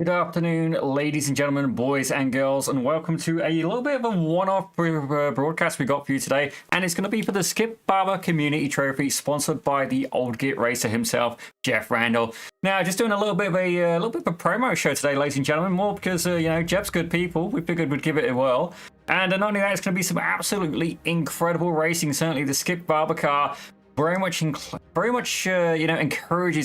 Good afternoon, ladies and gentlemen, boys and girls, and welcome to a little bit of a one-off broadcast we got for you today, and it's going to be for the Skip Barber Community Trophy, sponsored by the OldGitRacer himself, Geoff Randall. Now, just doing a little bit of a promo show today, ladies and gentlemen, more because Jeff's good people. We figured we'd give it a whirl, and not only that, it's going to be some absolutely incredible racing. Certainly, the Skip Barber car very much encourages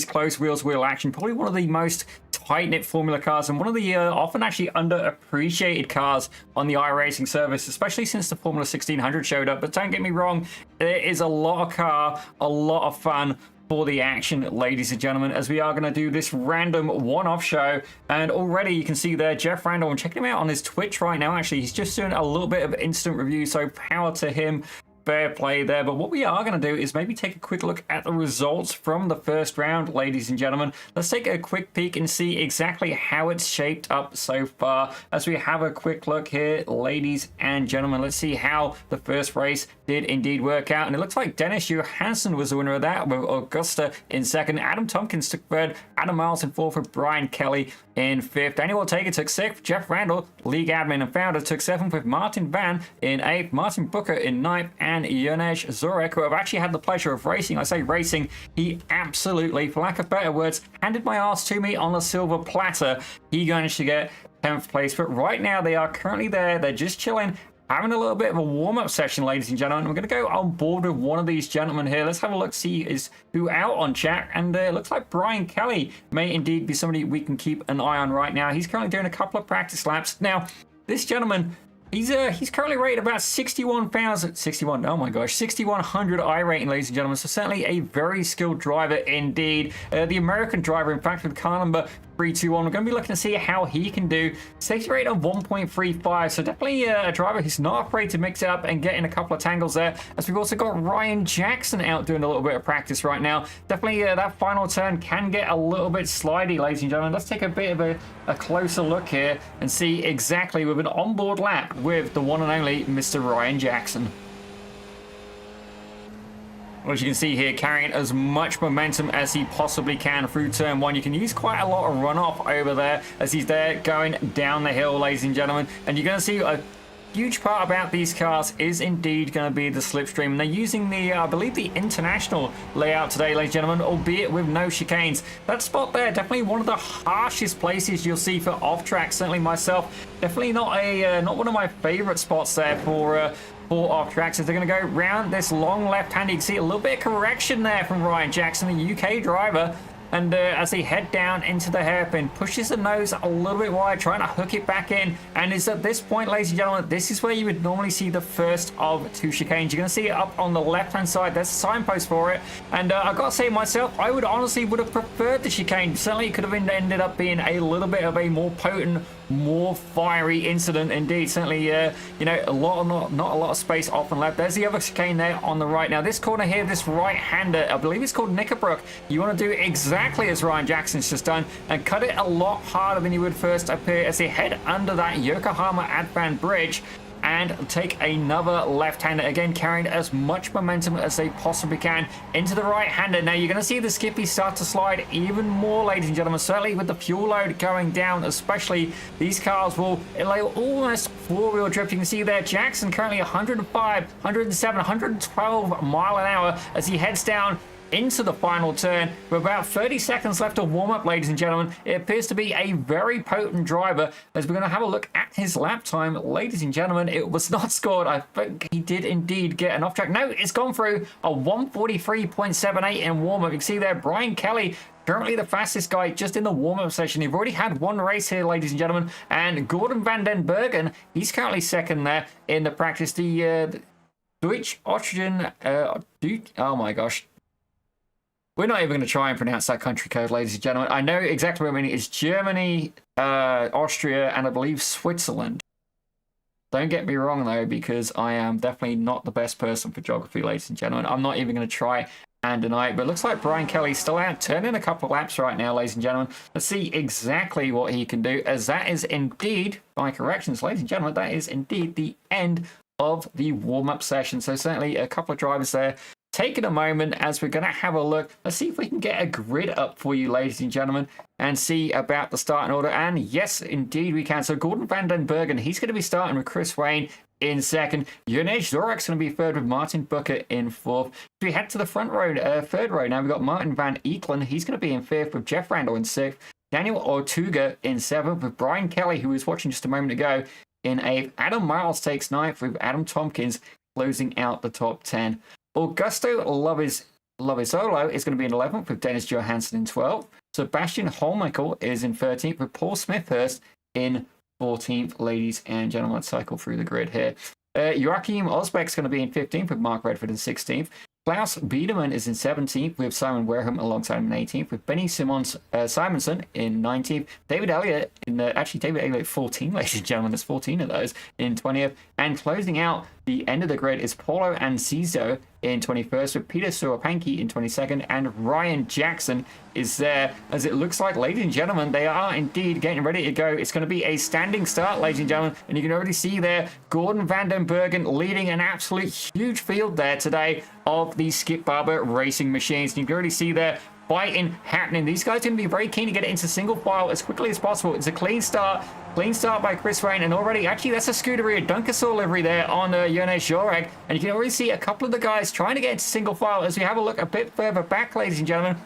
close wheels wheel action. Probably one of the most tight-knit formula cars and one of the often actually underappreciated cars on the iRacing service, especially since the Formula 1600 showed up. But don't get me wrong, there is a lot of car, a lot of fun for the action, ladies and gentlemen, as we are going to do this random one-off show. And already you can see there Geoff Randall. I'm checking him out on his Twitch right now. Actually, he's just doing a little bit of instant review, so power to him. Fair play there. But what we are going to do is maybe take a quick look at the results from the first round, ladies and gentlemen. Let's take a quick peek and see exactly how it's shaped up so far. As we have a quick look here, ladies and gentlemen, let's see how the first race did indeed work out. And it looks like Dennis Johansson was the winner of that, with Augusta in second. Adam Tompkins took third, Adam Miles in fourth, with Brian Kelly in fifth. Daniel Ortega took sixth. Geoff Randall, league admin and founder, took seventh, with Martin Van in eighth, Martin Booker in ninth, and Jonej Zorek, who I've actually had the pleasure of racing. I say racing, he absolutely, for lack of better words, handed my ass to me on a silver platter. He managed to get 10th place, but right now they are currently there. They're just chilling, having a little bit of a warm-up session, ladies and gentlemen. We're going to go on board with one of these gentlemen here. Let's have a look, see is who out on chat. And it looks like Brian Kelly may indeed be somebody we can keep an eye on right now. He's currently doing a couple of practice laps. Now, this gentleman, he's currently rated about 61,000, oh my gosh, 6,100 I rating, ladies and gentlemen. So certainly a very skilled driver indeed. The American driver, in fact, with car number 321. We're going to be looking to see how he can do. Safety rate of 1.35. So definitely a driver who's not afraid to mix it up and get in a couple of tangles there. As we've also got Ryan Jackson out doing a little bit of practice right now. Definitely that final turn can get a little bit slidey, ladies and gentlemen. Let's take a bit of a closer look here and see exactly with an onboard lap with the one and only Mr. Ryan Jackson. Well, as you can see here, carrying as much momentum as he possibly can through turn one. You can use quite a lot of runoff over there as he's there going down the hill, ladies and gentlemen. And you're going to see a huge part about these cars is indeed going to be the slipstream. And they're using the, I believe, the international layout today, ladies and gentlemen, albeit with no chicanes. That spot there, definitely one of the harshest places you'll see for off-track. Certainly myself, definitely not one of my favorite spots there for off tracks, as they're going to go round this long left hand. You can see a little bit of correction there from Ryan Jackson, the UK driver. And as they head down into the hairpin, pushes the nose a little bit wide, trying to hook it back in. And it's at this point, ladies and gentlemen, this is where you would normally see the first of two chicanes. You're going to see it up on the left-hand side. There's a signpost for it. And I've got to say myself, I would have preferred the chicane. Certainly it could have ended up being a little bit of a more potent, more fiery incident indeed. Certainly, not a lot of space off and left. There's the other chicane there on the right. Now, this corner here, this right-hander, I believe it's called Knickerbrook. You want to do exactly as Ryan Jackson's just done and cut it a lot harder than you would first appear as they head under that Yokohama Advan Bridge and take another left-hander, again carrying as much momentum as they possibly can into the right-hander. Now you're going to see the Skippy start to slide even more, ladies and gentlemen. Certainly with the fuel load going down, especially, these cars will almost four-wheel drift. You can see there Jackson currently 105, 107, 112 mile an hour as he heads down into the final turn with about 30 seconds left to warm up, ladies and gentlemen. It appears to be a very potent driver as we're going to have a look at his lap time. Ladies and gentlemen, it was not scored. I think he did indeed get an off track. No, it's gone through a 143.78 in warm up. You can see there Brian Kelly, currently the fastest guy just in the warm-up session. You've already had one race here, ladies and gentlemen, and Gordon van den Bergen, he's currently second there in the practice. The Deutsch Austrian, oh my gosh, we're not even going to try and pronounce that country code, ladies and gentlemen. I know exactly what I mean. It's Germany, Austria, and I believe Switzerland. Don't get me wrong, though, because I am definitely not the best person for geography, ladies and gentlemen. I'm not even going to try and deny it, but it looks like Brian Kelly's still out, turning a couple of laps right now, ladies and gentlemen. Let's see exactly what he can do, as that is indeed, my corrections, ladies and gentlemen, that is indeed the end of the warm-up session. So certainly a couple of drivers there taking a moment as we're going to have a look. Let's see if we can get a grid up for you, ladies and gentlemen, and see about the starting order. And yes, indeed we can. So Gordon van den Bergen, he's going to be starting with Chris Wayne in second. Jonej Zorek's going to be third with Martin Booker in fourth. If we head to the front row, third row now, we've got Martin van Eekelen. He's going to be in fifth with Geoff Randall in sixth. Daniel Ortuga in seventh with Brian Kelly, who was watching just a moment ago, in eighth. Adam Miles takes ninth with Adam Tompkins closing out the top 10. Augusto Lovisolo is going to be in 11th with Dennis Johansson in 12th. Sebastian Holmichael is in 13th with Paul Smithhurst in 14th. Ladies and gentlemen, let's cycle through the grid here. Joachim Osbeck's going to be in 15th with Mark Redford in 16th. Klaus Biedermann is in 17th with Simon Wareham alongside him in 18th with Benny Simonson in 19th. David Elliott David Elliott 14, ladies and gentlemen, there's 14 of those in 20th. And closing out the end of the grid is Paulo Anciso in 21st with Peter Suapanki in 22nd, and Ryan Jackson is there. As it looks like, ladies and gentlemen, they are indeed getting ready to go. It's going to be a standing start, ladies and gentlemen, and you can already see there Gordon van den Bergen leading an absolute huge field there today of the Skip Barber racing machines. And you can already see there fighting happening. These guys are going to be very keen to get it into single file as quickly as possible. It's a clean start by Chris Wayne, and already, actually, that's a Scuderia Dunkersaw livery there on Jonej Zorek, and you can already see a couple of the guys trying to get into single file. As we have a look a bit further back, ladies and gentlemen,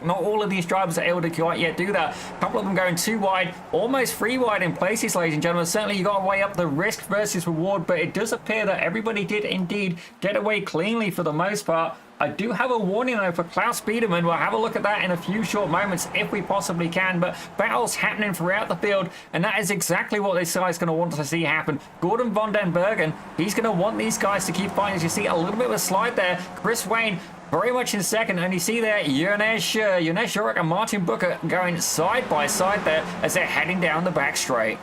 not all of these drivers are able to quite yet do that. A couple of them going too wide, almost 3 wide in places, ladies and gentlemen. Certainly you got to weigh up the risk versus reward, but it does appear that everybody did indeed get away cleanly for the most part. I do have a warning though for Klaus Biedermann. We'll have a look at that in a few short moments if we possibly can, but battles happening throughout the field, and that is exactly what this guy's going to want to see happen. Gordon van den Bergen, he's going to want these guys to keep fighting. As you see a little bit of a slide there, Chris Wayne very much in second, and you see there Jonej Zorek and Martin Booker going side by side there as they're heading down the back straight.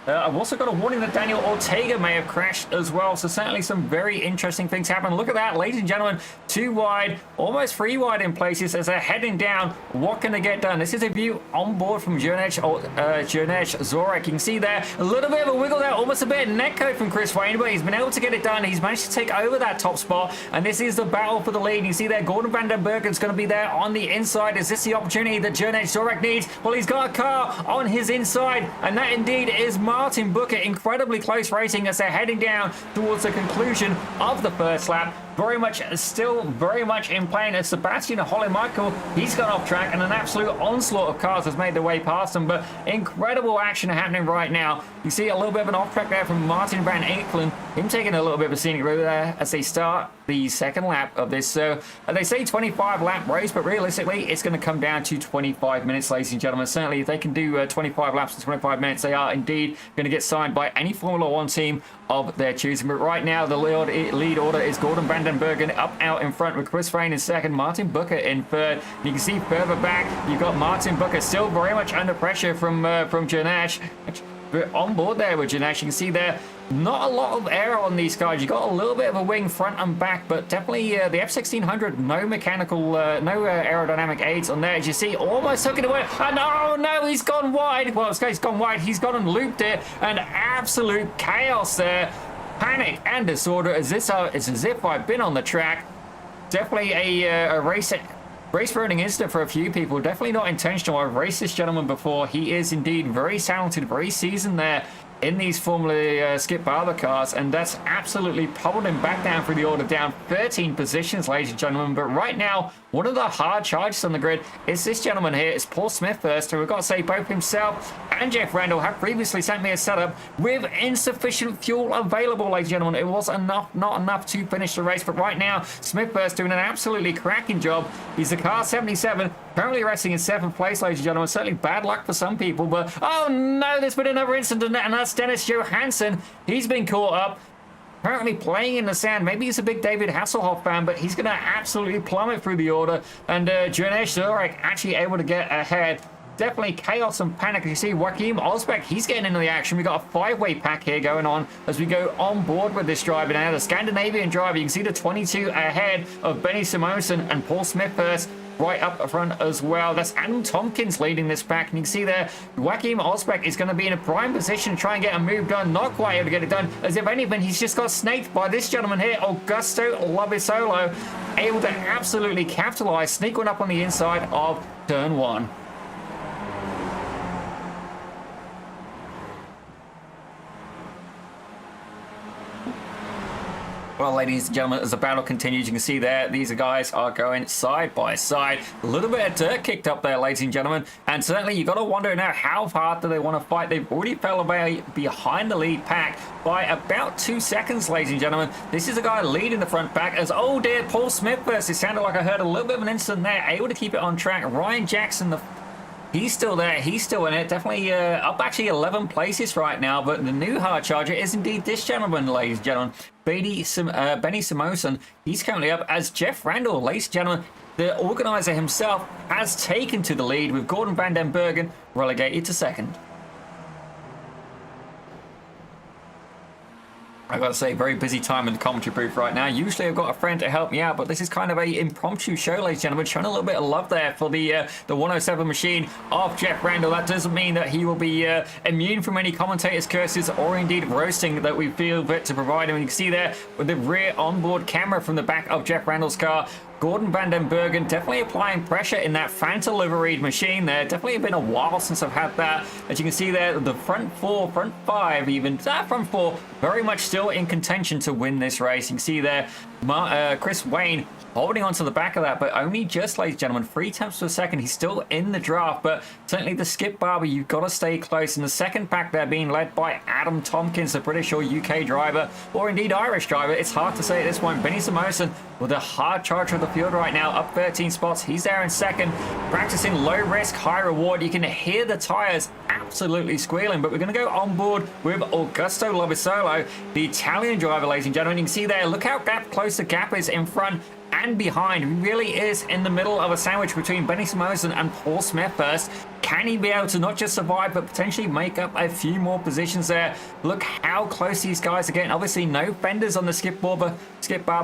I've also got a warning that Daniel Ortega may have crashed as well, so certainly some very interesting things happen. Look at that, ladies and gentlemen, 2 wide, almost 3 wide in places as they're heading down. What can they get done? This is a view on board from Jonej Zorek. You can see there a little bit of a wiggle there, almost a bit of netcode from Chris Wayne, but he's been able to get it done. He's managed to take over that top spot, and this is the battle for the lead. You see there, Gordon van den Bergen's going to be there on the inside. Is this the opportunity that Jonej Zorek needs? Well, he's got a car on his inside, and that indeed is Martin Booker. Incredibly close racing as they're heading down towards the conclusion of the first lap. Still very much in play. And Sebastian Hollimakel, he's gone off track, and an absolute onslaught of cars has made their way past them. But incredible action happening right now. You see a little bit of an off track there from Martin van Eekelen, him taking a little bit of a scenic route there as they start the second lap of this. So they say 25 lap race, but realistically it's going to come down to 25 minutes, ladies and gentlemen. Certainly if they can do 25 laps in 25 minutes, they are indeed going to get signed by any Formula 1 team of their choosing. But right now the lead order is Gordon van den Bergen up out in front with Chris Wayne in second, Martin Booker in third. You can see further back you've got Martin Booker still very much under pressure from Jonej. On board there with Jonej, you can see there not a lot of air on these cars. You got a little bit of a wing front and back, but definitely the F1600, no mechanical, no aerodynamic aids on there. As you see, almost hooking away. And oh no, he's gone wide. Well, he's gone wide. He's gone and looped it, and absolute chaos there. Panic and disorder. It's as if I've been on the track. Definitely a race-ruining incident for a few people. Definitely not intentional. I've raced this gentleman before. He is indeed very talented, very seasoned there in these Formula Skip Barber cars, and that's absolutely pummeled him back down through the order, down 13 positions, ladies and gentlemen. But right now, one of the hard charges on the grid is this gentleman here. It's Paul Smithhurst, who we've got to say both himself and Geoff Randall have previously sent me a setup with insufficient fuel available, ladies and gentlemen. It was not enough to finish the race, but right now, Smithhurst doing an absolutely cracking job. He's a car 77, currently resting in 7th place, ladies and gentlemen. Certainly bad luck for some people, but oh no, there's been another incident, and that's Dennis Johansson. He's been caught up, apparently playing in the sand. Maybe he's a big David Hasselhoff fan, but he's going to absolutely plummet through the order. And Jonej Zorek actually able to get ahead. Definitely chaos and panic. You see Joachim Osbeck, he's getting into the action. We've got a 5-way pack here going on as we go on board with this driver now. The Scandinavian driver, you can see the 22 ahead of Benny Simonsen and Paul Smithhurst. right up front as well. That's Adam Tompkins leading this pack, and you can see there Joachim Osbeck is going to be in a prime position to try and get a move done. Not quite able to get it done, as if anything he's just got snaked by this gentleman here, Augusto Lovisolo, able to absolutely capitalize, sneak one up on the inside of turn 1. Well, ladies and gentlemen, as the battle continues, you can see there, these guys are going side by side. A little bit of dirt kicked up there, ladies and gentlemen. And certainly, you've got to wonder now, how hard do they want to fight? They've already fell away behind the lead pack by about 2 seconds, ladies and gentlemen. This is a guy leading the front pack as, oh dear, Paul Smith first. It sounded like I heard a little bit of an incident there. Able to keep it on track. Ryan Jackson, he's still there. He's still in it. Definitely up actually 11 places right now. But the new hard charger is indeed this gentleman, ladies and gentlemen. Benny Simoson. He's currently up as Geoff Randall, ladies and gentlemen. The organizer himself has taken to the lead with Gordon van den Bergen relegated to second. I've got to say, very busy time in the commentary booth right now. Usually I've got a friend to help me out, but this is kind of a impromptu show, ladies and gentlemen. Showing a little bit of love there for the 107 machine of Geoff Randall. That doesn't mean that he will be immune from any commentators' curses or indeed roasting that we feel fit to provide him. And you can see there with the rear onboard camera from the back of Geoff Randall's car, Gordon van den Bergen definitely applying pressure in that Fanta liveried machine there. Definitely been a while since I've had that. As you can see there, the front 5 even, front 4 very much still in contention to win this race. You can see there, Chris Wayne holding on to the back of that, but only just, ladies and gentlemen, 3 tenths per second. He's still in the draft, but certainly the Skip Barber, you've got to stay close. In the second pack there, being led by Adam Tompkins, the British or UK driver, or indeed Irish driver. It's hard to say at this point. Benny Simoson with a hard charger of the field right now, up 13 spots. He's there in second, practicing low risk, high reward. You can hear the tires absolutely squealing, but we're going to go on board with Augusto Lovisolo, the Italian driver, ladies and gentlemen. You can see there, look how close the gap is in front and behind. He really is in the middle of a sandwich between Benny Simoson and Paul Smith first. Can he be able to not just survive, but potentially make up a few more positions there? Look how close these guys are getting. Obviously, no fenders on the Skip Barber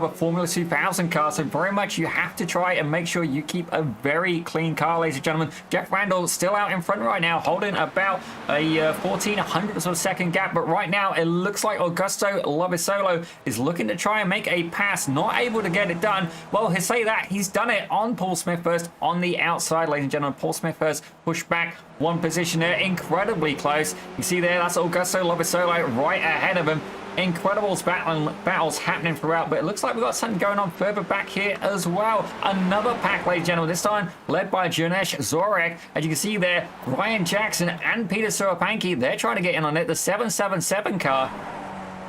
Formula 2000 car, so very much you have to try and make sure you keep a very clean car, ladies and gentlemen. Geoff Randall still out in front right now, holding about a 14 hundredths of a second gap, but right now it looks like Augusto Lovisolo is looking to try and make a pass, not able to get it done. Well, he'll say that he's done it on Paul Smith first on the outside, ladies and gentlemen. Paul Smith first pushed back 1 position there, incredibly close. You see there, that's Augusto Lovisolo right ahead of him. Incredible battles happening throughout, but it looks like we've got something going on further back here as well. Another pack, ladies and gentlemen, this time led by Janesh Zorek. As you can see there, Ryan Jackson and Peter Surapanki, they're trying to get in on it. The 777 car.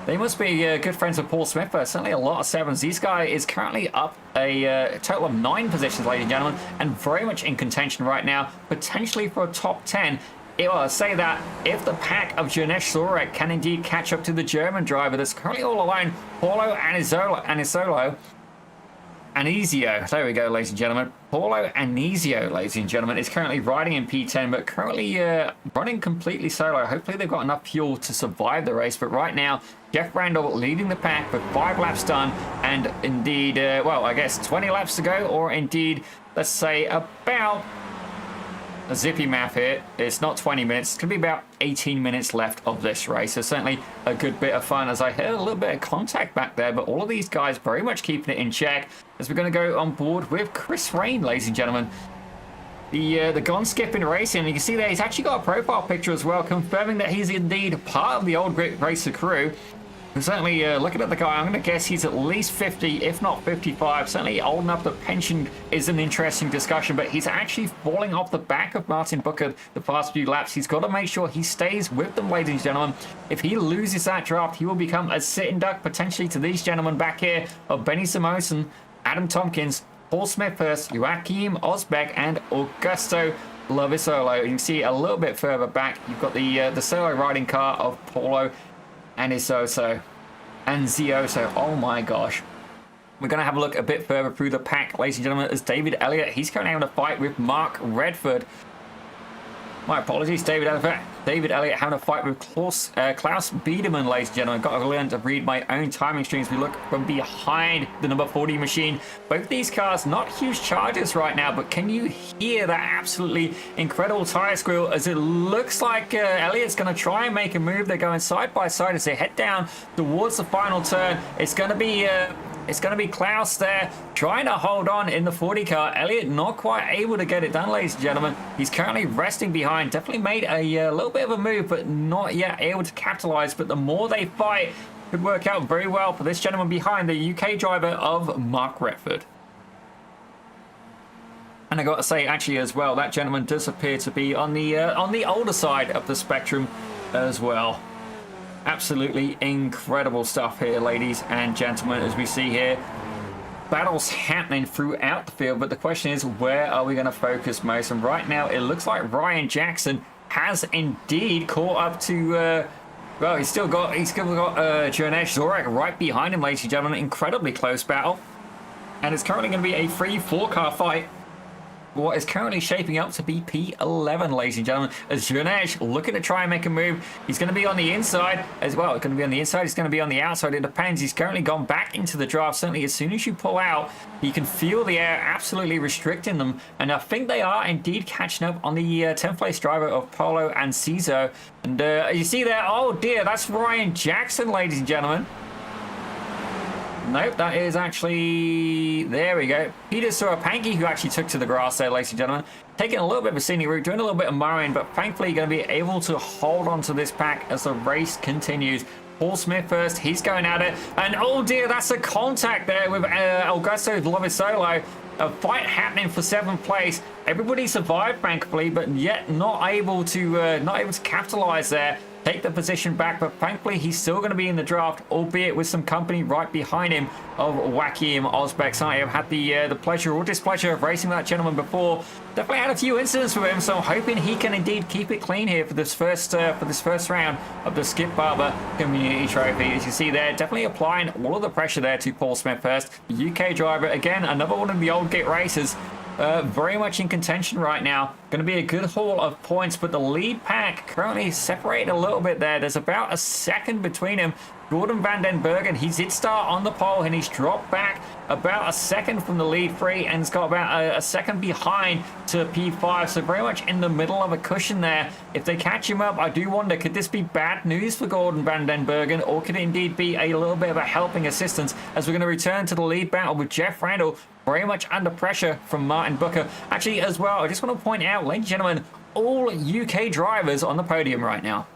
They must be good friends with Paul Smith. Certainly a lot of 7s. This guy is currently up a total of 9 positions, ladies and gentlemen, and very much in contention right now, potentially for a top 10. I'll say that if the pack of Janesh Zorek can indeed catch up to the German driver that's currently all alone, Paulo Anisio, there we go, ladies and gentlemen. Paulo Anisio, ladies and gentlemen, is currently riding in P10, but currently running completely solo. Hopefully they've got enough fuel to survive the race, but right now, Geoff Randall leading the pack with 5 laps done, and indeed, well, I guess 20 laps to go, or indeed, let's say about a zippy math here. It's not 20 minutes. It's going to be about 18 minutes left of this race. So certainly a good bit of fun, as I heard a little bit of contact back there, but all of these guys very much keeping it in check as we're going to go on board with Chris Rain, ladies and gentlemen. The Gone Skipping Racing. You can see there he's actually got a profile picture as well, confirming that he's indeed part of the OldGitRacer crew. Certainly, looking at the guy, I'm going to guess he's at least 50, if not 55. Certainly old enough. The pension is an interesting discussion, but he's actually falling off the back of Martin Booker the past few laps. He's got to make sure he stays with them, ladies and gentlemen. If he loses that draft, he will become a sitting duck potentially to these gentlemen back here of Benny Simoson, Adam Tompkins, Paul Smith first, Joachim Osbeck, and Augusto Lovisolo. You can see a little bit further back, you've got the solo riding car of Paulo Anisio and Zioso. Oh my gosh. We're going to have a look a bit further through the pack, ladies and gentlemen, as David Elliott, he's currently having a fight with Mark Redford. My apologies, David Elliott. David Elliott having a fight with Klaus Biedermann, ladies and gentlemen. Got to learn to read my own timing streams. We look from behind the number 40 machine. Both these cars, not huge charges right now, but can you hear that absolutely incredible tire squeal as it looks like Elliott's going to try and make a move. They're going side by side as they head down towards the final turn. It's going to be Klaus there trying to hold on in the 40 car. Elliott not quite able to get it done, ladies and gentlemen. He's currently resting behind. Definitely made a little bit of a move, but not yet able to capitalize. But the more they fight, could work out very well for this gentleman behind, the UK driver of Mark Retford. And I got to say, actually, as well, that gentleman does appear to be on the older side of the spectrum as well. Absolutely incredible stuff here, ladies and gentlemen, as we see here. Battles happening throughout the field, but the question is, where are we going to focus most? And right now, it looks like Ryan Jackson has indeed caught up to... well, he's still got Jonesh Zorek right behind him, ladies and gentlemen. Incredibly close battle. And it's currently going to be a 3-4 car fight. What is currently shaping up to be P11, ladies and gentlemen, as Jonesh looking to try and make a move. He's going to be on the inside as well. It's going to be on the inside. He's going to be on the outside. It depends. He's currently gone back into the draft. Certainly, as soon as you pull out, you can feel the air absolutely restricting them. And I think they are indeed catching up on the 10th place driver of Polo and Cizo. And you see there, oh dear, that's Ryan Jackson, ladies and gentlemen. Nope, that is actually... There we go. Peter Soropanki, who actually took to the grass there, ladies and gentlemen. Taking a little bit of a scenic route, doing a little bit of mowing, but thankfully going to be able to hold on to this pack as the race continues. Paul Smith first, he's going at it. And oh dear, that's a contact there with Augusto Lovisolo. A fight happening for 7th place. Everybody survived, thankfully, but yet not able to capitalize there. Take the position back, but thankfully he's still going to be in the draft, albeit with some company right behind him of Wakim Osbeck. So I have had the pleasure or displeasure of racing that gentleman before. Definitely had a few incidents with him, so I'm hoping he can indeed keep it clean here for this first round of the Skip Barber Community Trophy. As you see there, definitely applying all of the pressure there to Paul Smith first. The UK driver, again, another one of the old git racers. Very much in contention right now. Going to be a good haul of points, but the lead pack currently separated a little bit there. There's about a second between him. Gordon van den Bergen, he did start on the pole and he's dropped back about a second from the lead three and has got about a second behind to P5. So very much in the middle of a cushion there. If they catch him up, I do wonder, could this be bad news for Gordon van den Bergen, or could it indeed be a little bit of a helping assistance as we're going to return to the lead battle with Geoff Randall very much under pressure from Martin Booker. Actually, as well, I just want to point out, ladies and gentlemen, all UK drivers on the podium right now.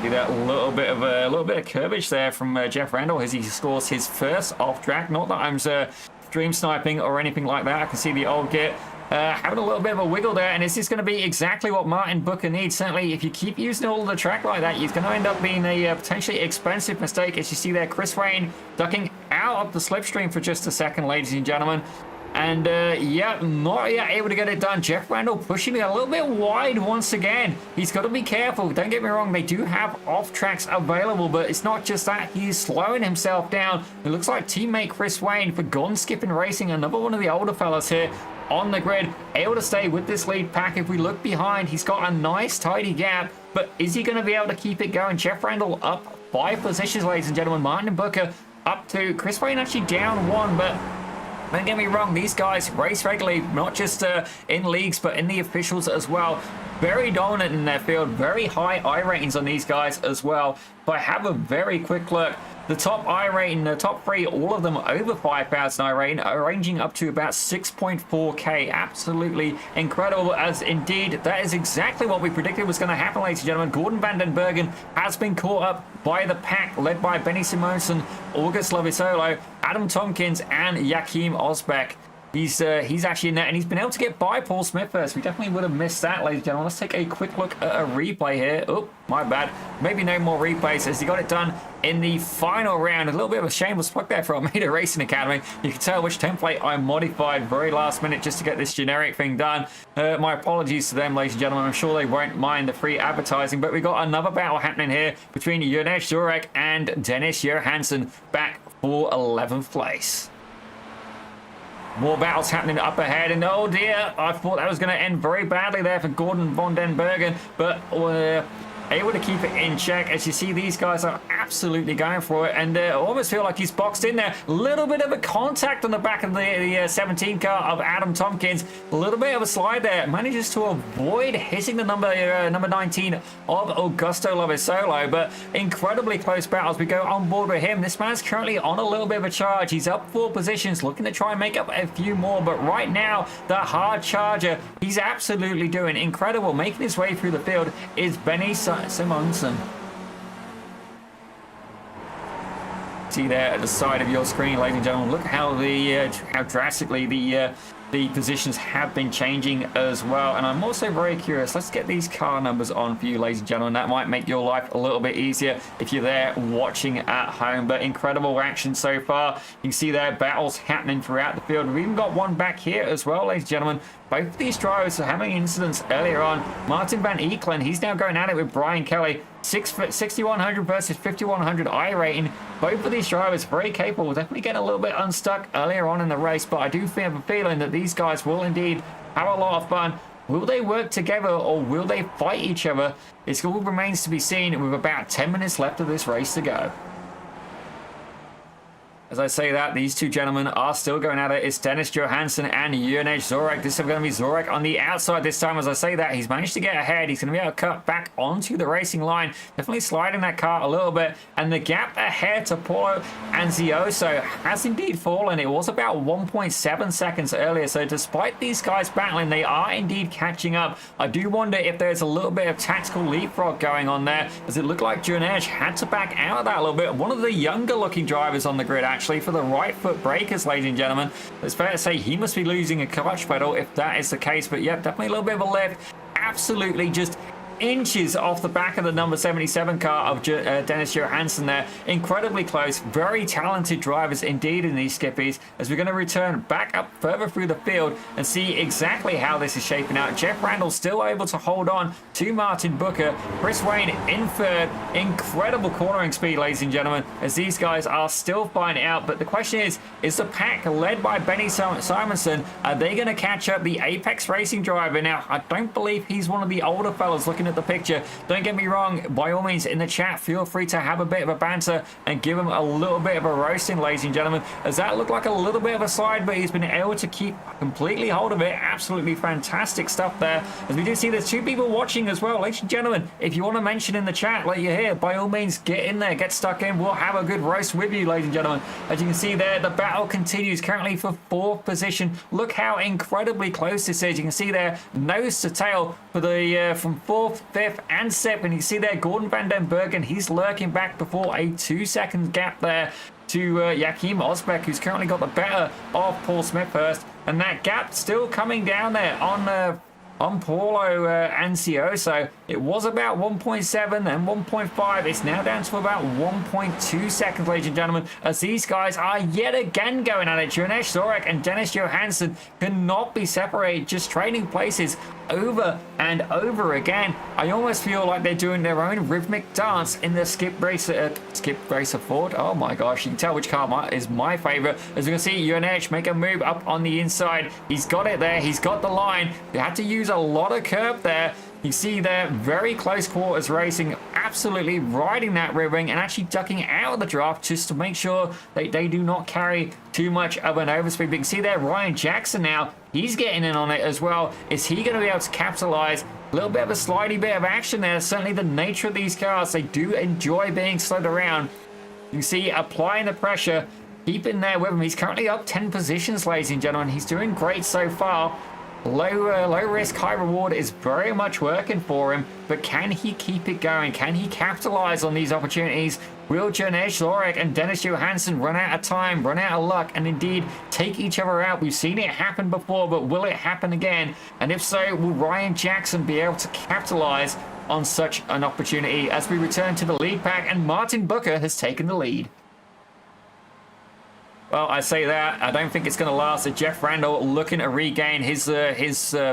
See that little bit of curvage there from Geoff Randall as he scores his first off track. Not that I'm stream sniping or anything like that. I can see the old git having a little bit of a wiggle there, and is this going to be exactly what Martin Booker needs? Certainly, if you keep using all of the track like that, it's going to end up being a potentially expensive mistake. As you see there, Chris Wayne ducking out of the slipstream for just a second, ladies and gentlemen. And yeah, not yet able to get it done. Geoff Randall pushing it a little bit wide once again. He's got to be careful. Don't get me wrong, they do have off tracks available, but it's not just that. He's slowing himself down. It looks like teammate Chris Wayne for Gone Skipping Racing, another one of the older fellas here on the grid, able to stay with this lead pack. If we look behind, he's got a nice tidy gap, but is he going to be able to keep it going? Geoff Randall up 5 positions, ladies and gentlemen. Martin Booker up 2. Chris Wayne actually down 1, but don't get me wrong, these guys race regularly, not just in leagues, but in the officials as well. Very dominant in their field, very high I ratings on these guys as well. But have a very quick look. The top I rating, the top 3, all of them over 5,000 I rating, are ranging up to about 6.4k. Absolutely incredible, as indeed that is exactly what we predicted was going to happen, ladies and gentlemen. Gordon van den Bergen has been caught up by the pack, led by Benny Simonsen, August Lovisolo, Adam Tompkins, and Joachim Osbeck. He's actually in there, and he's been able to get by Paul Smith first. We definitely would have missed that, ladies and gentlemen. Let's take a quick look at a replay here. Oh, my bad. Maybe no more replays as he got it done in the final round. A little bit of a shameless plug there for Almeida Racing Academy. You can tell which template I modified very last minute just to get this generic thing done. My apologies to them, ladies and gentlemen. I'm sure they won't mind the free advertising, but we got another battle happening here between Jonesh Zurek and Dennis Johansson, back for 11th place. More battles happening up ahead, and oh dear, I thought that was going to end very badly there for Gordon von den Bergen, but able to keep it in check. As you see, these guys are absolutely going for it, and almost feel like he's boxed in there. A little bit of a contact on the back of the 17 car of Adam Tompkins. A little bit of a slide there. Manages to avoid hitting the number 19 of Augusto Lovesolo, but incredibly close battles. We go on board with him. This man's currently on a little bit of a charge. He's up 4 positions, looking to try and make up a few more, but right now, the hard charger, he's absolutely doing incredible. Making his way through the field is Benny Simonsen. See there at the side of your screen, ladies and gentlemen, look how how drastically the positions have been changing as well. And I'm also very curious. Let's get these car numbers on for you, ladies and gentlemen. That might make your life a little bit easier if you're there watching at home. But incredible action so far. You can see there battles happening throughout the field. We've even got one back here as well, ladies and gentlemen. Both of these drivers are having incidents earlier on. Martin Van Eekelen, he's now going at it with Brian Kelly. 6100 versus 5100 iRating. Both of these drivers very capable. Definitely getting a little bit unstuck earlier on in the race, but I do have a feeling that these guys will indeed have a lot of fun. Will they work together or will they fight each other? It all remains to be seen with about 10 minutes left of this race to go. As I say that, these two gentlemen are still going at it. It's Dennis Johansson and Jurnej Zorek. This is going to be Zorek on the outside this time. As I say that, he's managed to get ahead. He's going to be able to cut back onto the racing line. Definitely sliding that car a little bit. And the gap ahead to Paulo Anzioso has indeed fallen. It was about 1.7 seconds earlier. So despite these guys battling, they are indeed catching up. I do wonder if there's a little bit of tactical leapfrog going on there, as it looked like Jurnej had to back out of that a little bit. One of the younger looking drivers on the grid, actually, for the right foot breakers, ladies and gentlemen. It's fair to say he must be losing a clutch pedal if that is the case, but yeah, definitely a little bit of a lift. Absolutely just inches off the back of the number 77 car of Dennis Johansson there. Incredibly close. Very talented drivers indeed in these skippies, as we're going to return back up further through the field and see exactly how this is shaping out. Geoff Randall still able to hold on to Martin Booker. Chris Wayne in third. Incredible cornering speed, ladies and gentlemen, as these guys are still finding out. But the question is the pack led by Benny Simonsen, are they going to catch up the Apex Racing driver? Now, I don't believe he's one of the older fellas looking at the picture. Don't get me wrong, by all means in the chat feel free to have a bit of a banter and give him a little bit of a roasting, ladies and gentlemen, as that looked like a little bit of a slide, but he's been able to keep completely hold of it. Absolutely fantastic stuff there, as we do see there's 2 people watching as well. Ladies and gentlemen, if you want to mention in the chat like you're here, by all means get in there, get stuck in. We'll have a good roast with you, ladies and gentlemen. As you can see there, the battle continues currently for 4th position. Look how incredibly close this is. You can see there nose to tail for the from 4th, 5th and 7th. And you see there Gordon van den Bergen, he's lurking back before a 2-second gap there to Joachim Osbeck, who's currently got the better of Paul Smithhurst. And that gap still coming down there on Paulo Anzioso. It was about 1.7 and 1.5. It's now down to about 1.2 seconds, ladies and gentlemen, as these guys are yet again going at it. Jurnej Zorek and Dennis Johansson cannot be separated, just trading places over and over again. I almost feel like they're doing their own rhythmic dance in the Skip Racer Ford. Oh my gosh, you can tell which car is my favorite. As you can see, Jurnej make a move up on the inside. He's got it there. He's got the line. They had to use a lot of curb there. You see there, very close quarters racing, absolutely riding that rear wing and actually ducking out of the draft just to make sure that they do not carry too much of an overspeed. But you can see there, Ryan Jackson now, he's getting in on it as well. Is he going to be able to capitalize? A little bit of a slidey bit of action there. Certainly the nature of these cars, they do enjoy being slowed around. You can see applying the pressure, keeping there with him. He's currently up 10 positions, ladies and gentlemen. He's doing great so far. Low risk, high reward is very much working for him, but can he keep it going? Can he capitalize on these opportunities? Will Jurnej Zorek and Dennis Johansson run out of time, run out of luck, and indeed take each other out? We've seen it happen before, but will it happen again? And if so, will Ryan Jackson be able to capitalize on such an opportunity? As we return to the lead pack, and Martin Booker has taken the lead. Well, I say that. I don't think it's going to last. Geoff Randall looking to regain his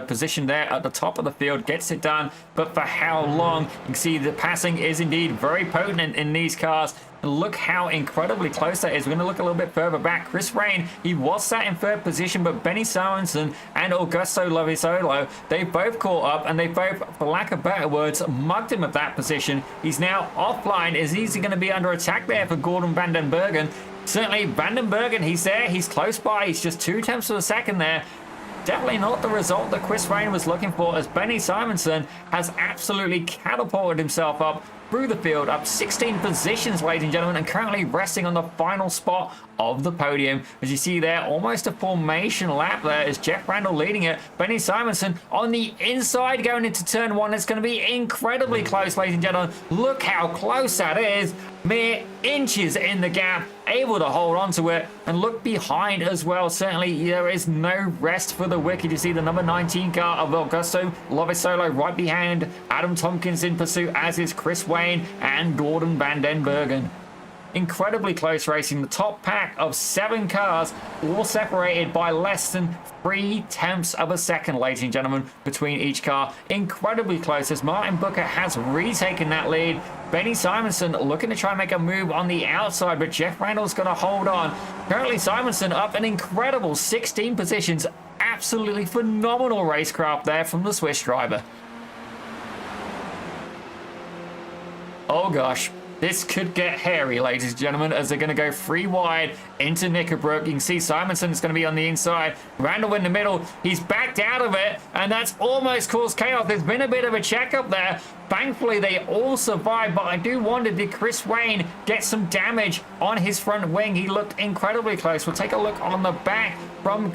position there at the top of the field. Gets it done, but for how long? You can see the passing is indeed very potent in these cars. And look how incredibly close that is. We're going to look a little bit further back. Chris Rain, he was sat in third position, but Benny Simonson and Augusto Lovisolo, they both caught up, and they both, for lack of better words, mugged him of that position. He's now offline. Is he going to be under attack there for Gordon van den Bergen? Certainly, Van den Bergen, he's there. He's close by. He's just 0.2 of a second there. Definitely not the result that Chris Rain was looking for, as Benny Simonson has absolutely catapulted himself up through the field, up 16 positions, ladies and gentlemen, and currently resting on the final spot of the podium. As you see there, almost a formation lap there is Geoff Randall leading it. Benny Simonson on the inside going into turn one. It's going to be incredibly close, ladies and gentlemen. Look how close that is. Mere inches in the gap, able to hold on to it, and look behind as well. Certainly there is no rest for the wicked. You see the number 19 car of Augusto Lovisolo right behind Adam Tompkins in pursuit, as is Chris Wayne and Gordon van den Bergen. Incredibly close racing. The top pack of 7 cars, all separated by less than 0.3 of a second, ladies and gentlemen, between each car. Incredibly close, as Martin Booker has retaken that lead. Benny Simonson looking to try and make a move on the outside, but Geoff Randall's going to hold on. Currently Simonson up an incredible 16 positions. Absolutely phenomenal racecraft there from the Swiss driver. Oh gosh. This could get hairy, ladies and gentlemen, as they're going to go 3 wide into Knickerbrook. You can see Simonson is going to be on the inside. Randall in the middle. He's backed out of it, and that's almost caused chaos. There's been a bit of a checkup there. Thankfully, they all survived, but I do wonder, did Chris Wayne get some damage on his front wing? He looked incredibly close. We'll take a look on the back from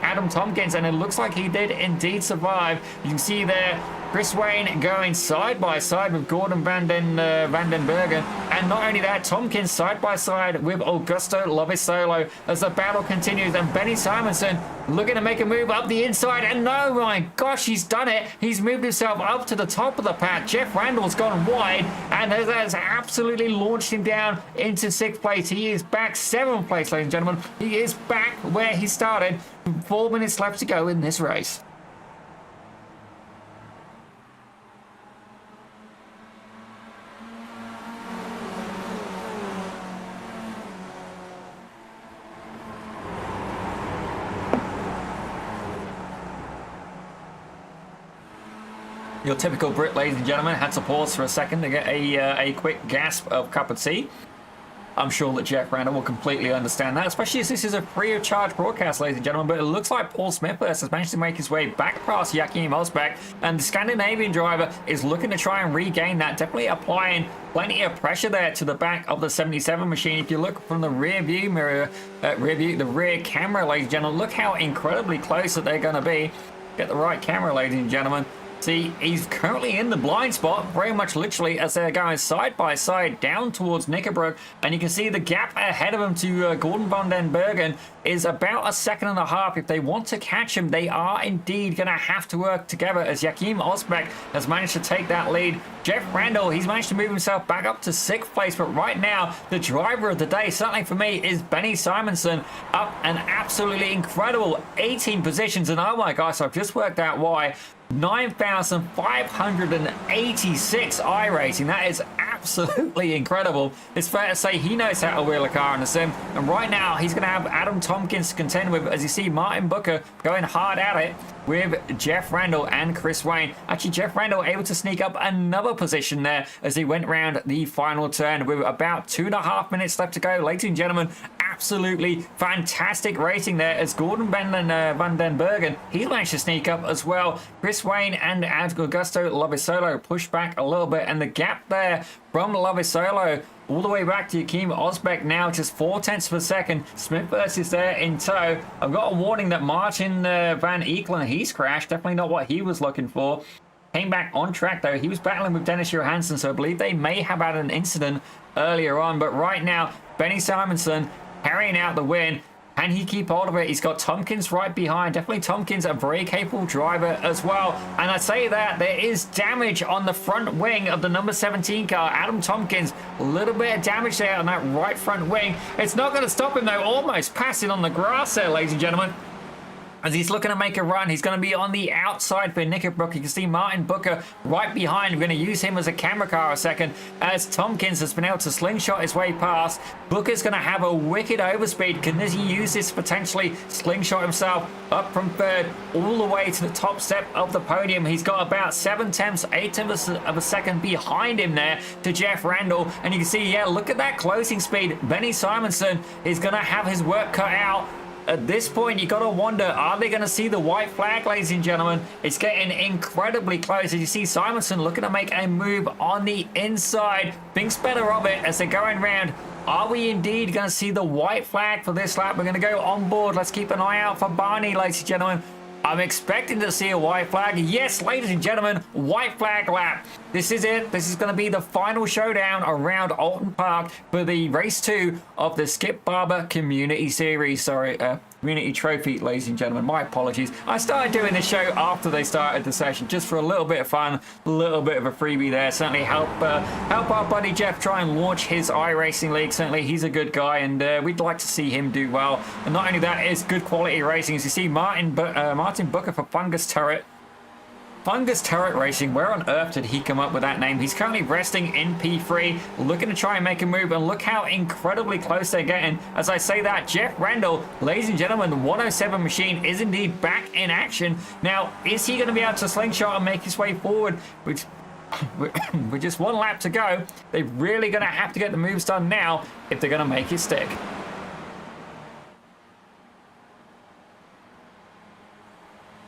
Adam Tompkins, and it looks like he did indeed survive. You can see there Chris Wayne going side by side with Gordon van den Bergen, and not only that, Tompkins side by side with Augusto Lovisolo as the battle continues. And Benny Simonson looking to make a move up the inside, and oh my gosh, he's done it. He's moved himself up to the top of the pack. Geoff Randall's gone wide, and that has absolutely launched him down into 6th place. He is back 7th place, ladies and gentlemen. He is back where he started. 4 minutes left to go in this race. Your typical Brit, ladies and gentlemen, had to pause for a second to get a quick gasp of cup of tea. I'm sure that Geoff Randall will completely understand that, especially as this is a free of charge broadcast, ladies and gentlemen. But it looks like Paul Smithhurst has managed to make his way back past Joachim Osbeck, and the Scandinavian driver is looking to try and regain that, definitely applying plenty of pressure there to the back of the 77 machine. If you look from the rear view mirror, the rear camera, ladies and gentlemen, look how incredibly close that they're going to be. Get the right camera, ladies and gentlemen. See, he's currently in the blind spot, very much literally, as they're going side by side down towards Knickerbrook, and you can see the gap ahead of him to Gordon van den Bergen is about 1.5 seconds. If they want to catch him, they are indeed going to have to work together, as Joachim Osbeck has managed to take that lead. Geoff Randall, he's managed to move himself back up to 6th place, but right now, the driver of the day, certainly for me, is Benny Simonson, up an absolutely incredible 18 positions, and oh my gosh, I've just worked out why. 9,586 iRacing. That is absolutely incredible. It's fair to say he knows how to wheel a car in the sim, and right now he's going to have Adam Tompkins to contend with, as you see Martin Booker going hard at it with Geoff Randall and Chris Wayne. Actually, Geoff Randall able to sneak up another position there as he went round the final turn with about 2.5 minutes left to go. Ladies and gentlemen, absolutely fantastic racing there as Gordon van den Bergen, he managed to sneak up as well. Chris Wayne and Augusto Lovisolo pushed back a little bit, and the gap there from Lovisolo all the way back to Joachim Osbeck now just 0.4 of a second. Smithhurst is there in tow. I've got a warning that Martin van Eekelen, he's crashed. Definitely not what he was looking for. Came back on track though. He was battling with Dennis Johansson, so I believe they may have had an incident earlier on. But right now, Benny Simonson carrying out the win. Can he keep hold of it? He's got Tompkins right behind. Definitely Tompkins, a very capable driver as well. And I say that there is damage on the front wing of the number 17 car, Adam Tompkins. A little bit of damage there on that right front wing. It's not going to stop him though. Almost passing on the grass there, ladies and gentlemen. As he's looking to make a run, he's going to be on the outside for Knickerbrook. You can see Martin Booker right behind. We're going to use him as a camera car a second as Tompkins has been able to slingshot his way past. Booker's going to have a wicked overspeed. Can he use this to potentially slingshot himself up from third all the way to the top step of the podium? He's got about 7 tenths, 8 tenths of a second behind him there to Geoff Randall. And you can see, yeah, look at that closing speed. Benny Simonson is going to have his work cut out. At this point, you got to wonder, are they going to see the white flag, ladies and gentlemen? It's getting incredibly close. As you see Simonson looking to make a move on the inside. Thinks better of it as they're going round. Are we indeed going to see the white flag for this lap? We're going to go on board. Let's keep an eye out for Barney, ladies and gentlemen. I'm expecting to see a white flag. Yes, ladies and gentlemen, white flag lap. This is it. This is going to be the final showdown around Oulton Park for the race 2 of the Skip Barber Community Series. Sorry, Community Trophy, ladies and gentlemen. My apologies. I started doing this show after they started the session, just for a little bit of fun, a little bit of a freebie there. Certainly help our buddy Geoff try and launch his iRacing league. Certainly he's a good guy, and we'd like to see him do well. And not only that, it's good quality racing. As you see, Martin Booker for Fungus Turret. Fungus Turret Racing, where on earth did he come up with that name? He's currently resting in P3, looking to try and make a move, and look how incredibly close they're getting. As I say that, Geoff Randall, ladies and gentlemen, the 107 machine is indeed back in action. Now, is he going to be able to slingshot and make his way forward? With just one lap to go, they're really going to have to get the moves done now if they're going to make it stick.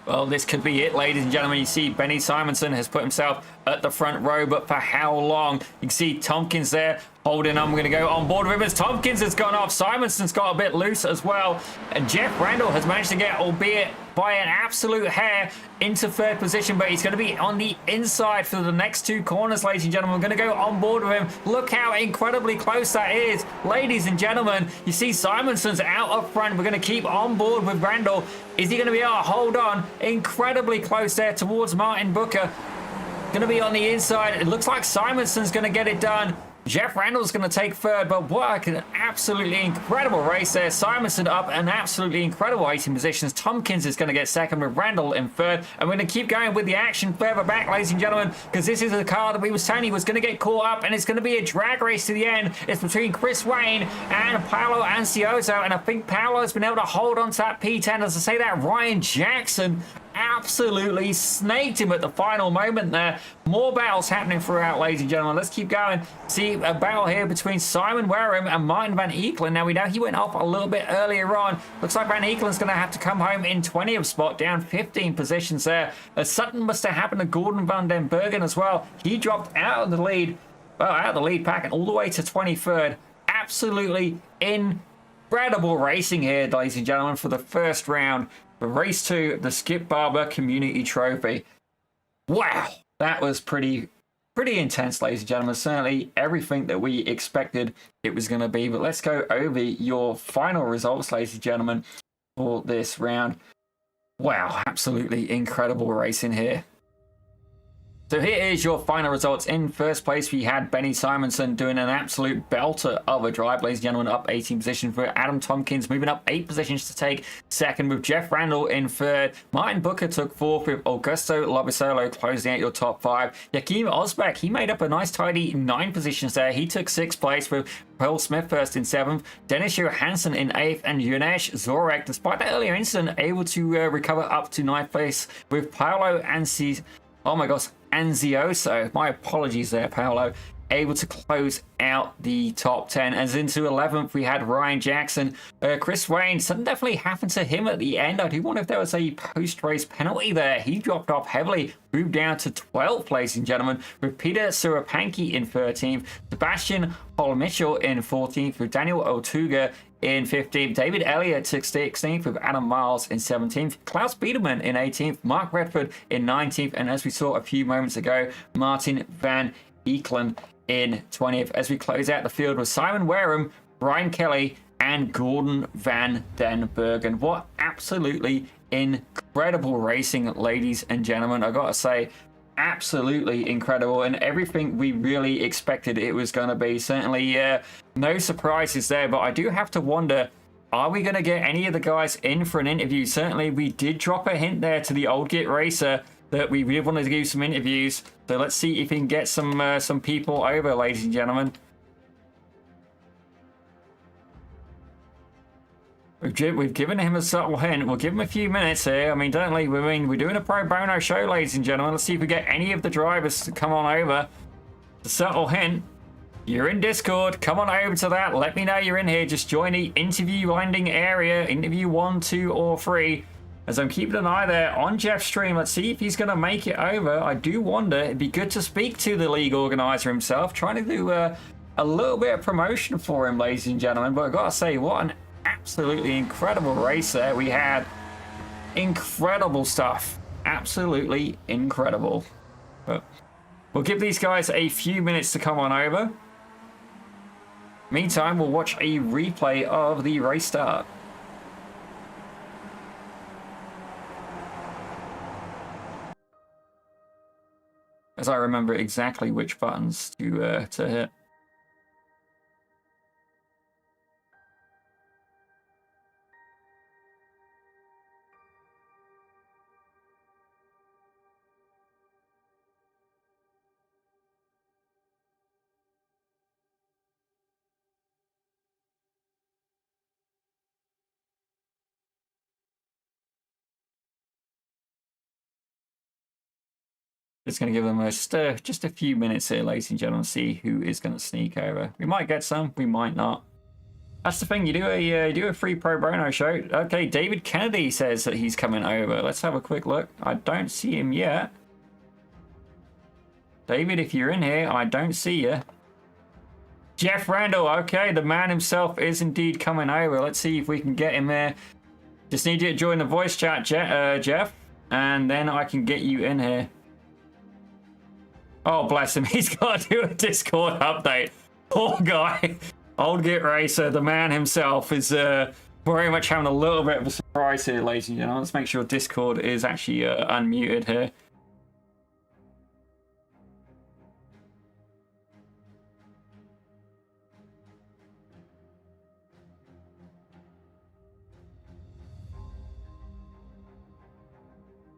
Well, this could be it, ladies and gentlemen. You see Benny Simonson has put himself at the front row, but for how long? You can see Tompkins there holding on. We're going to go on board with us. Tompkins has gone off. Simonson's got a bit loose as well. And Geoff Randall has managed to get, albeit by an absolute hair, into third position, but he's going to be on the inside for the next 2 corners, ladies and gentlemen. We're going to go on board with him. Look how incredibly close that is, ladies and gentlemen. You see Simonson's out up front. We're going to keep on board with Randall. Is he going to be able to hold on? Incredibly close there towards Martin Booker. Going to be on the inside. It looks like Simonson's going to get it done. Geoff Randall's going to take third, but what an absolutely incredible race there. Simonson up an absolutely incredible 18 positions. Tompkins is going to get second with Randall in third. And we're going to keep going with the action further back, ladies and gentlemen, because this is a car that we were saying he was going to get caught up, and it's going to be a drag race to the end. It's between Chris Wayne and Paolo Ansioso, and I think Paolo's been able to hold on to that P10. As I say that, Ryan Jackson absolutely snaked him at the final moment there. More battles happening throughout, ladies and gentlemen. Let's keep going. See a battle here between Simon Wareham and Martin Van Eekelen. Now we know he went off a little bit earlier on. Looks like Van Eekelen's going to have to come home in 20th spot, down 15 positions there. Sutton must have happened to Gordon Van Den Bergen as well. He dropped out of the lead, well, out of the lead pack and all the way to 23rd. Absolutely incredible racing here, ladies and gentlemen, for the first round. The race 2 of the Skip Barber Community Trophy. Wow, that was pretty intense, ladies and gentlemen. Certainly everything that we expected it was going to be. But let's go over your final results, ladies and gentlemen, for this round. Wow, absolutely incredible racing here. So here is your final results. In first place, we had Benny Simonson doing an absolute belter of a drive, ladies and gentlemen, up 18 positions for Adam Tompkins, moving up 8 positions to take second with Geoff Randall in third. Martin Booker took fourth with Augusto Lobisolo closing out your top 5. Joachim Osbeck, he made up a nice tidy 9 positions there. He took 6th place with Paul Smith first in 7th, Dennis Johansson in 8th, and Yunesh Zorek, despite that earlier incident, able to recover up to 9th place with Paolo Anzioso. My apologies there, Paolo. Able to close out the top 10. As into 11th, we had Ryan Jackson. Chris Wayne, something definitely happened to him at the end. I do wonder if there was a post-race penalty there. He dropped off heavily, moved down to 12th, ladies and gentlemen, with Peter Surapanki in 13th, Sebastian Hall-Mitchell in 14th, with Daniel Otuga in 15th, David Elliott took 16th with Adam Miles in 17th, Klaus Biedermann in 18th, Mark Redford in 19th, and as we saw a few moments ago, Martin Van Eekelen in 20th. As we close out the field with Simon Wareham, Brian Kelly, and Gordon van den Bergen. What absolutely incredible racing, ladies and gentlemen. I gotta say, absolutely incredible, and everything we really expected it was going to be. Certainly no surprises there, but I do have to wonder, are we going to get any of the guys in for an interview? Certainly we did drop a hint there to the OldGitRacer that we really wanted to do some interviews, so let's see if we can get some people over, ladies and gentlemen. We've given him a subtle hint. We'll give him a few minutes here. I mean, don't leave. We're doing a pro bono show, ladies and gentlemen. Let's see if we get any of the drivers to come on over. The subtle hint. You're in Discord. Come on over to that. Let me know you're in here. Just join the interview landing area. Interview 1, 2, or 3. As I'm keeping an eye there on Geoff's stream. Let's see if he's going to make it over. I do wonder. It'd be good to speak to the league organizer himself. Trying to do a little bit of promotion for him, ladies and gentlemen. But I've got to say, what an absolutely incredible race there. We had incredible stuff. Absolutely incredible. But we'll give these guys a few minutes to come on over. Meantime, we'll watch a replay of the race start. As I remember exactly which buttons to hit. Just going to give them just a few minutes here, ladies and gentlemen, see who is going to sneak over. We might get some, we might not. That's the thing, you do a free pro bono show. Okay, David Kennedy says that he's coming over. Let's have a quick look. I don't see him yet. David, if you're in here, I don't see you. Geoff Randall, okay, the man himself is indeed coming over. Let's see if we can get him there. Just need you to join the voice chat, Geoff, and then I can get you in here. Oh, bless him. He's got to do a Discord update. Poor guy. OldGitRacer, the man himself, is very much having a little bit of a surprise here, ladies and gentlemen. Let's make sure Discord is actually unmuted here.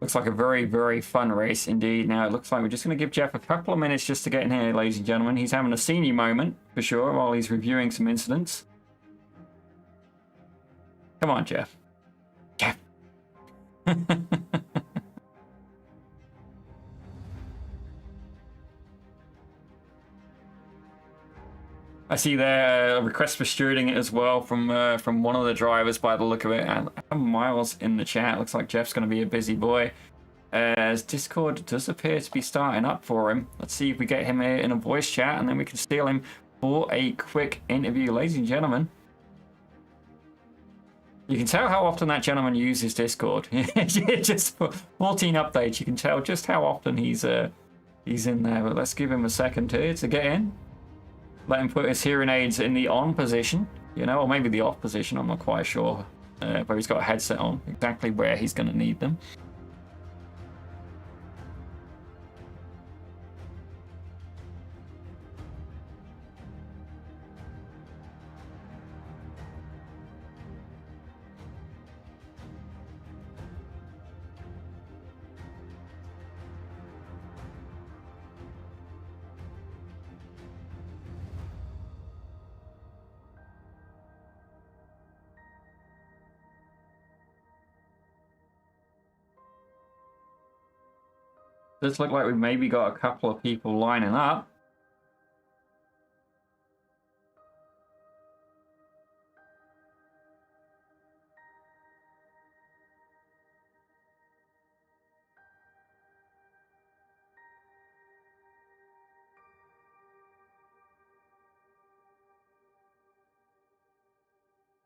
Looks like a very, very fun race indeed. Now, it looks like we're just going to give Geoff a couple of minutes just to get in here, ladies and gentlemen. He's having a senior moment, for sure, while he's reviewing some incidents. Come on, Geoff. Geoff. I see there a request for stewarding it as well from one of the drivers by the look of it. And Miles in the chat. Looks like Geoff's going to be a busy boy. As Discord does appear to be starting up for him. Let's see if we get him here in a voice chat and then we can steal him for a quick interview. Ladies and gentlemen. You can tell how often that gentleman uses Discord. Just for 14 updates, you can tell just how often he's in there. But let's give him a second here to get in. Let him put his hearing aids in the on position, you know, or maybe the off position. I'm not quite sure. But he's got a headset on, exactly where he's going to need them. Does look like we've maybe got a couple of people lining up.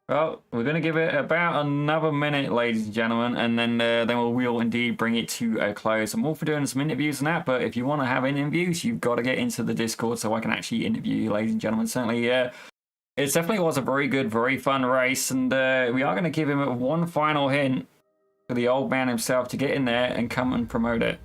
Well, we're going to give it about another minute, ladies and gentlemen, and then we'll indeed bring it to a close. I'm all for doing some interviews and that, but if you want to have interviews, you've got to get into the Discord so I can actually interview you, ladies and gentlemen. Certainly, It definitely was a very good, very fun race, and we are going to give him one final hint for the old man himself to get in there and come and promote it.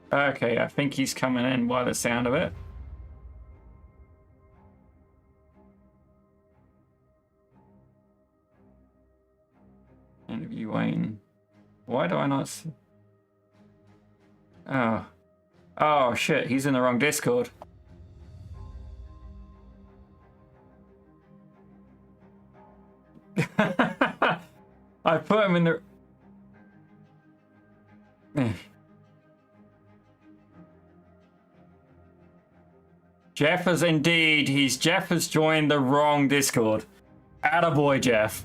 Okay, I think he's coming in by the sound of it. Interviewing. Why do I not see? Oh. Oh, shit, he's in the wrong Discord. I put him in the... Geoff has indeed, Geoff has joined the wrong Discord. Attaboy, Geoff.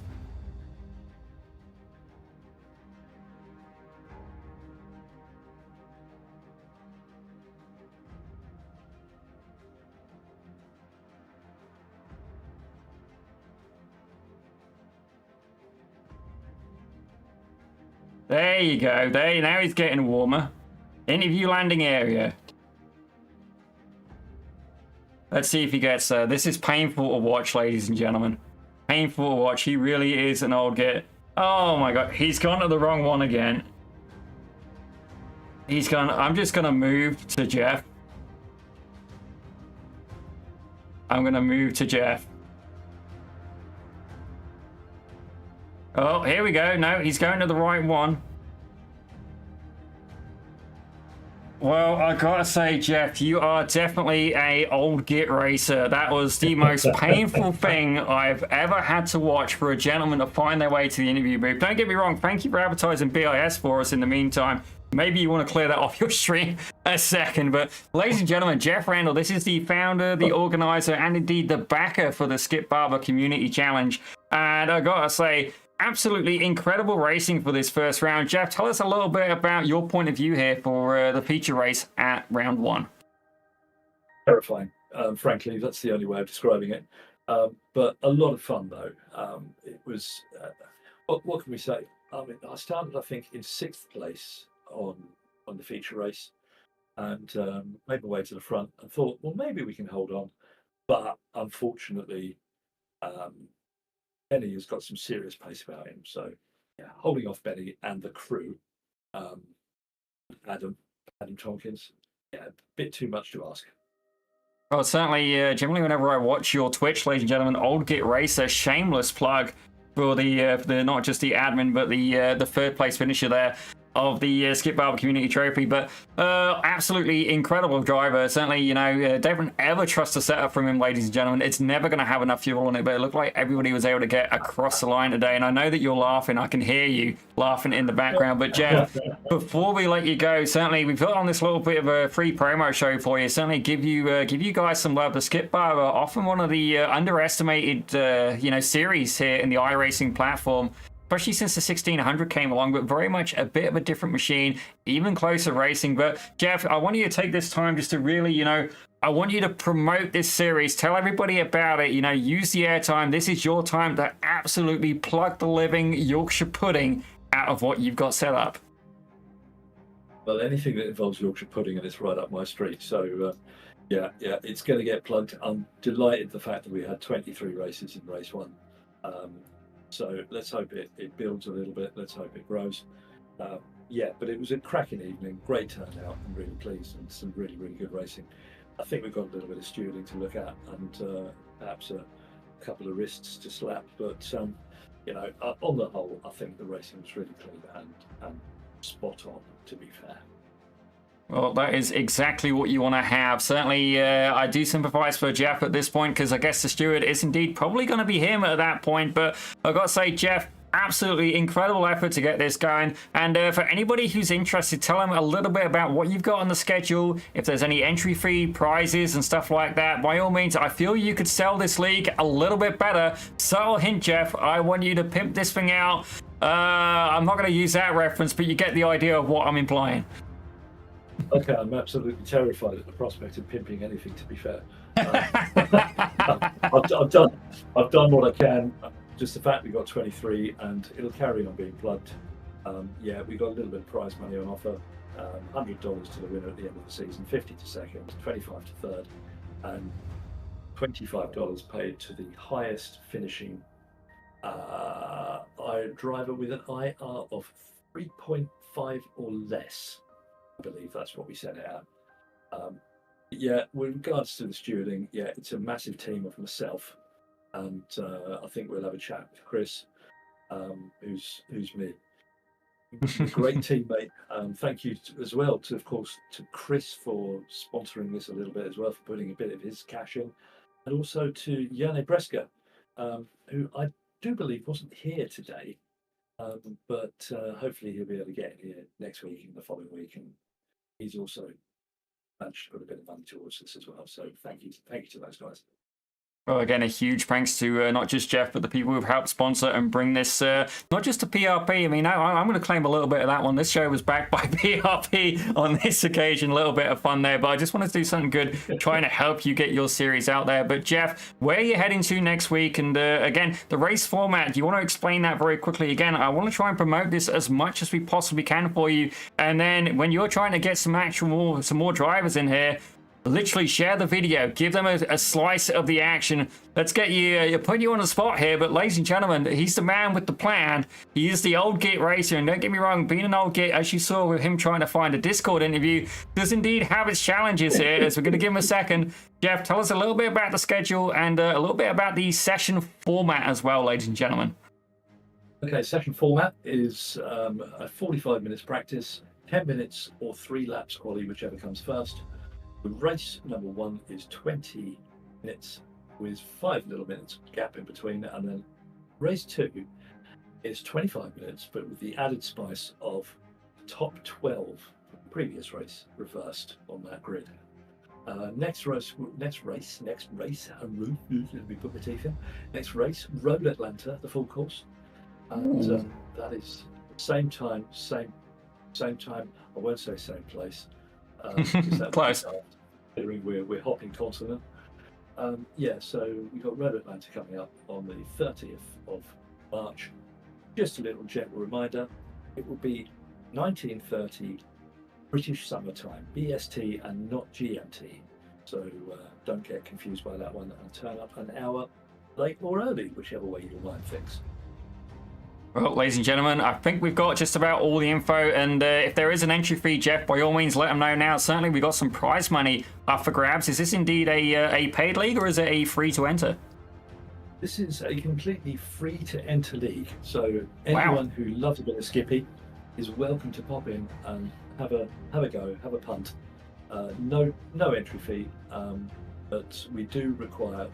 There you go. Now he's getting warmer. Interview landing area. Let's see if he gets there. This is painful to watch, ladies and gentlemen. Painful to watch. He really is an old git. Oh my god. He's gone to the wrong one again. He's gone. I'm just going to move to Geoff. I'm going to move to Geoff. Oh, here we go. No, he's going to the right one. Well, I gotta say, Geoff, you are definitely a OldGitRacer. That was the most painful thing I've ever had to watch for a gentleman to find their way to the interview booth. Don't get me wrong, thank you for advertising BIS for us in the meantime. Maybe you want to clear that off your stream a second. But ladies and gentlemen, Geoff Randall, this is the founder, the organizer, and indeed the backer for the Skip Barber Community Challenge. And I gotta say, absolutely incredible racing for this first round. Geoff, tell us a little bit about your point of view here for the feature race at round one. Terrifying, frankly, that's the only way of describing it. But a lot of fun, though. It was, what can we say? I mean, I started, I think, in 6th place on the feature race and made my way to the front and thought, well, maybe we can hold on. But unfortunately, Benny has got some serious pace about him, so yeah, holding off Benny and the crew, Adam Tompkins, yeah, a bit too much to ask. Well, certainly, generally, whenever I watch your Twitch, ladies and gentlemen, OldGitRacer, shameless plug for the not just the admin, but the third place finisher there of the Skip Barber Community Trophy. But absolutely incredible driver. Certainly, you know, don't ever trust a setup from him, ladies and gentlemen. It's never going to have enough fuel on it, but it looked like everybody was able to get across the line today. And I know that you're laughing. I can hear you laughing in the background. But Geoff, before we let you go, certainly we've put on this little bit of a free promo show for you. Certainly give you guys some love. The Skip Barber, often one of the underestimated series here in the iRacing platform, especially since the 1600 came along, but very much a bit of a different machine, even closer racing. But Geoff, I want you to take this time just to really, I want you to promote this series, tell everybody about it, use the airtime. This is your time to absolutely plug the living Yorkshire pudding out of what you've got set up. Well, anything that involves Yorkshire pudding, and it's right up my street. So yeah, it's going to get plugged. I'm delighted the fact that we had 23 races in race one. So let's hope it builds a little bit. Let's hope it grows. Yeah, but it was a cracking evening, great turnout. I'm really pleased, and some really, really good racing. I think we've got a little bit of stewarding to look at, and perhaps a couple of wrists to slap. But on the whole, I think the racing was really clean and spot on, to be fair. Well, that is exactly what you want to have. Certainly, I do sympathise for Geoff at this point, because I guess the steward is indeed probably going to be him at that point. But I've got to say, Geoff, absolutely incredible effort to get this going. And for anybody who's interested, tell them a little bit about what you've got on the schedule, if there's any entry fee prizes and stuff like that. By all means, I feel you could sell this league a little bit better. Subtle hint, Geoff, I want you to pimp this thing out. I'm not going to use that reference, but you get the idea of what I'm implying. Okay, I'm absolutely terrified at the prospect of pimping anything, to be fair. I've done what I can. Just the fact we got 23 and it'll carry on being plugged. Yeah, we got a little bit of prize money on offer. $100 to the winner at the end of the season, 50 to second, 25 to third, and $25 paid to the highest finishing driver with an IR of 3.5 or less. I believe that's what we set it out. Yeah, with regards to the stewarding, yeah, it's a massive team of myself, and I think we'll have a chat with Chris, who's me. Great teammate. Thank you as well to, of course, to Chris for sponsoring this a little bit as well, for putting a bit of his cash in, and also to Jane Breska, who I do believe wasn't here today, but hopefully he'll be able to get in here next week and the following week, and he's also managed to put a bit of money towards this as well. So thank you to those guys. Well, again, a huge thanks to not just Geoff, but the people who've helped sponsor and bring this, not just to PRP. I mean, I'm going to claim a little bit of that one. This show was backed by PRP on this occasion. A little bit of fun there, but I just wanted to do something good, trying to help you get your series out there. But Geoff, where are you heading to next week? And again, the race format, do you want to explain that very quickly? Again, I want to try and promote this as much as we possibly can for you. And then when you're trying to get some more drivers in here, literally share the video, give them a slice of the action. Let's get you, putting you on the spot here, but ladies and gentlemen, he's the man with the plan. He is the old Git racer, and don't get me wrong, being an old Git, as you saw with him trying to find a Discord interview, does indeed have its challenges here, so we're going to give him a second. Geoff, tell us a little bit about the schedule and a little bit about the session format as well, ladies and gentlemen. Okay, session format is a 45 minutes practice, 10 minutes or 3 laps quali, whichever comes first. The race number 1 is 20 minutes with 5 little minutes gap in between, and then race 2 is 25 minutes, but with the added spice of the top 12 from the previous race reversed on that grid. Next race, let me put my teeth in. Next race, Road Atlanta, the full course, and that is same time, same time. I won't say same place. Close. Considering we're hopping continent. Yeah, so we've got Road Atlanta coming up on the 30th of March. Just a little gentle reminder, it will be 1930 British summertime, BST and not GMT. So don't get confused by that one and turn up an hour late or early, whichever way your mind thinks. Well, ladies and gentlemen, I think we've got just about all the info, and if there is an entry fee, Geoff, by all means, let them know now. Certainly, we've got some prize money up for grabs. Is this indeed a paid league, or is it a free-to-enter? This is a completely free-to-enter league, so anyone who loves a bit of Skippy is welcome to pop in and have a go, have a punt. No entry fee, but we do require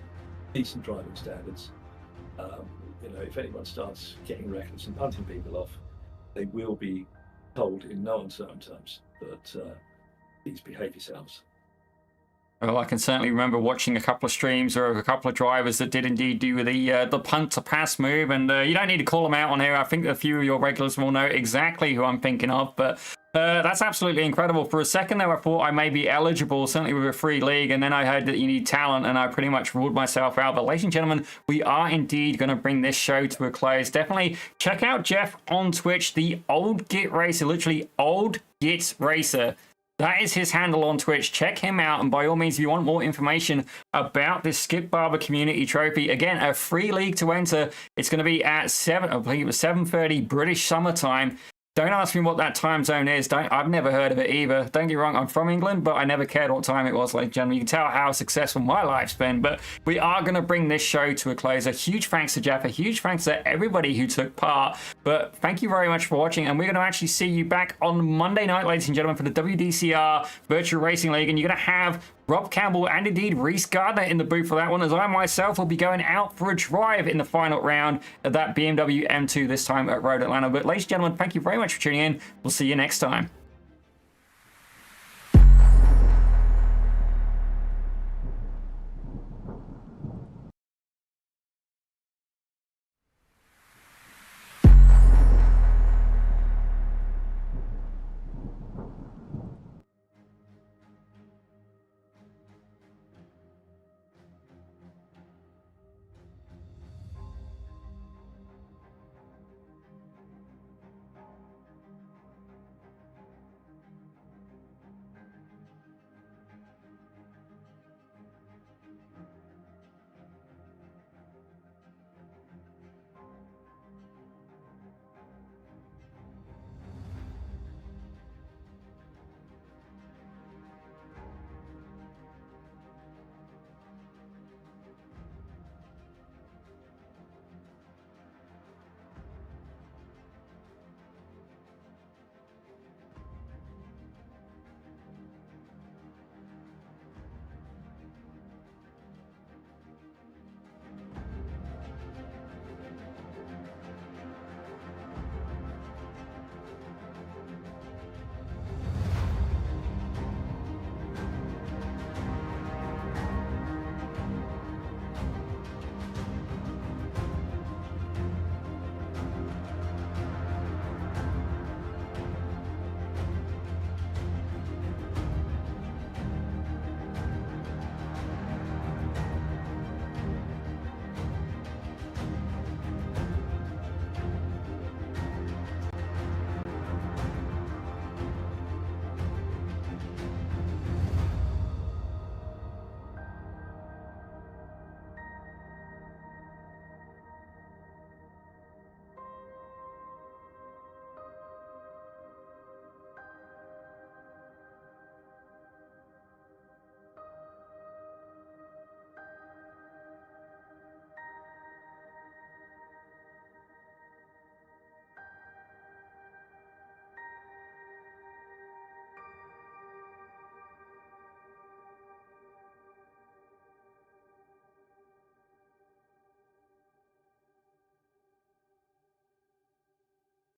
decent driving standards. You know, if anyone starts getting reckless and punting people off, they will be told in no uncertain terms that please behave yourselves. Well, I can certainly remember watching a couple of streams or a couple of drivers that did indeed do the punt to pass move, and you don't need to call them out on here. I think a few of your regulars will know exactly who I'm thinking of, but that's absolutely incredible. For a second there, I thought I may be eligible, certainly with a free league, and then I heard that you need talent, and I pretty much ruled myself out. But ladies and gentlemen, we are indeed going to bring this show to a close. Definitely check out Geoff on Twitch, the OldGitRacer, literally OldGitRacer. That is his handle on Twitch. Check him out, and by all means, if you want more information about this Skip Barber Community Trophy, again, a free league to enter. It's going to be at 7:30 British summertime. Don't ask me what that time zone is. I've never heard of it either. Don't get me wrong, I'm from England, but I never cared what time it was, ladies and gentlemen. You can tell how successful my life's been, but we are going to bring this show to a close. A huge thanks to Geoff, a huge thanks to everybody who took part, but thank you very much for watching, and we're going to actually see you back on Monday night, ladies and gentlemen, for the WDCR Virtual Racing League, and you're going to have Rob Campbell, and indeed Reese Gardner in the booth for that one, as I myself will be going out for a drive in the final round of that BMW M2 this time at Road Atlanta. But ladies and gentlemen, thank you very much for tuning in. We'll see you next time.